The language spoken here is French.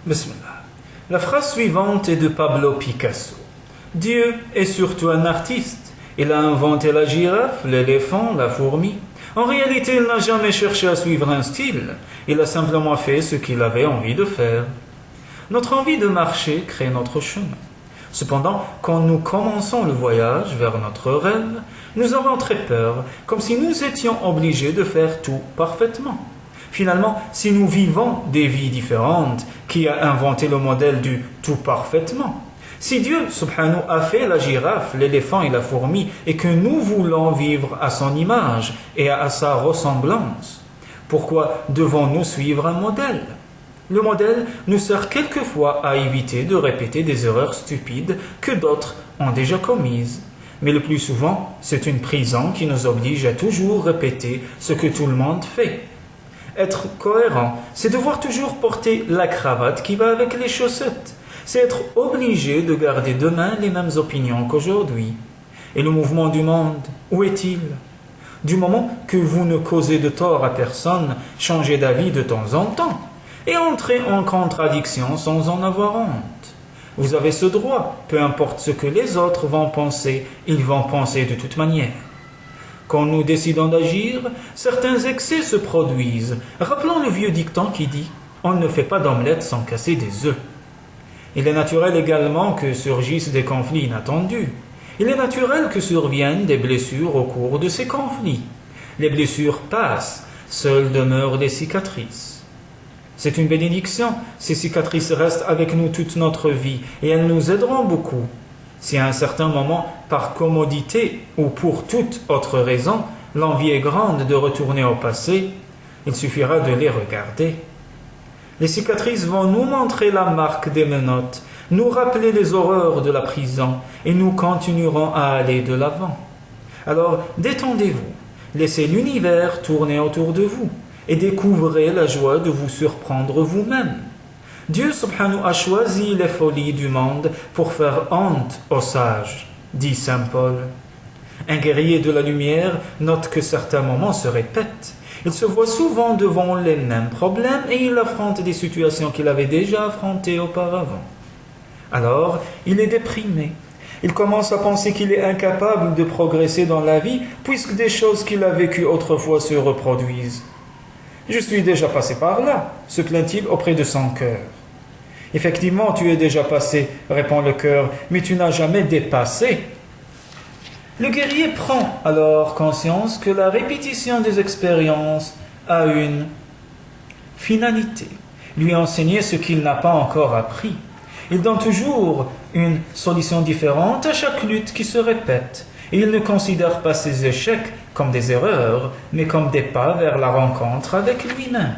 Bismillah. La phrase suivante est de Pablo Picasso. Dieu est surtout un artiste. Il a inventé la girafe, l'éléphant, la fourmi. En réalité, il n'a jamais cherché à suivre un style. Il a simplement fait ce qu'il avait envie de faire. Notre envie de marcher crée notre chemin. Cependant, quand nous commençons le voyage vers notre rêve, nous avons très peur, comme si nous étions obligés de faire tout parfaitement. Finalement, si nous vivons des vies différentes, qui a inventé le modèle du tout parfaitement? Si Dieu, subhanahu, a fait la girafe, l'éléphant et la fourmi, et que nous voulons vivre à son image et à sa ressemblance, pourquoi devons-nous suivre un modèle? Le modèle nous sert quelquefois à éviter de répéter des erreurs stupides que d'autres ont déjà commises. Mais le plus souvent, c'est une prison qui nous oblige à toujours répéter ce que tout le monde fait. Être cohérent, c'est devoir toujours porter la cravate qui va avec les chaussettes. C'est être obligé de garder demain les mêmes opinions qu'aujourd'hui. Et le mouvement du monde, où est-il? Du moment que vous ne causez de tort à personne, changez d'avis de temps en temps et entrez en contradiction sans en avoir honte. Vous avez ce droit, peu importe ce que les autres vont penser, ils vont penser de toute manière. Quand nous décidons d'agir, certains excès se produisent. Rappelons le vieux dicton qui dit « On ne fait pas d'omelette sans casser des œufs ». Il est naturel également que surgissent des conflits inattendus. Il est naturel que surviennent des blessures au cours de ces conflits. Les blessures passent, seules demeurent les cicatrices. C'est une bénédiction, ces cicatrices restent avec nous toute notre vie et elles nous aideront beaucoup. Si à un certain moment, par commodité ou pour toute autre raison, l'envie est grande de retourner au passé, il suffira de les regarder. Les cicatrices vont nous montrer la marque des menottes, nous rappeler les horreurs de la prison et nous continuerons à aller de l'avant. Alors détendez-vous, laissez l'univers tourner autour de vous et découvrez la joie de vous surprendre vous-même. Dieu subhanahu a choisi les folies du monde pour faire honte aux sages, dit saint Paul. Un guerrier de la lumière note que certains moments se répètent. Il se voit souvent devant les mêmes problèmes et il affronte des situations qu'il avait déjà affrontées auparavant. Alors, il est déprimé. Il commence à penser qu'il est incapable de progresser dans la vie puisque des choses qu'il a vécues autrefois se reproduisent. « Je suis déjà passé par là », se plaint-il auprès de son cœur. « Effectivement, tu es déjà passé », répond le cœur, « mais tu n'as jamais dépassé. » Le guerrier prend alors conscience que la répétition des expériences a une finalité, lui enseigner ce qu'il n'a pas encore appris. Il donne toujours une solution différente à chaque lutte qui se répète. Et il ne considère pas ses échecs comme des erreurs, mais comme des pas vers la rencontre avec lui-même.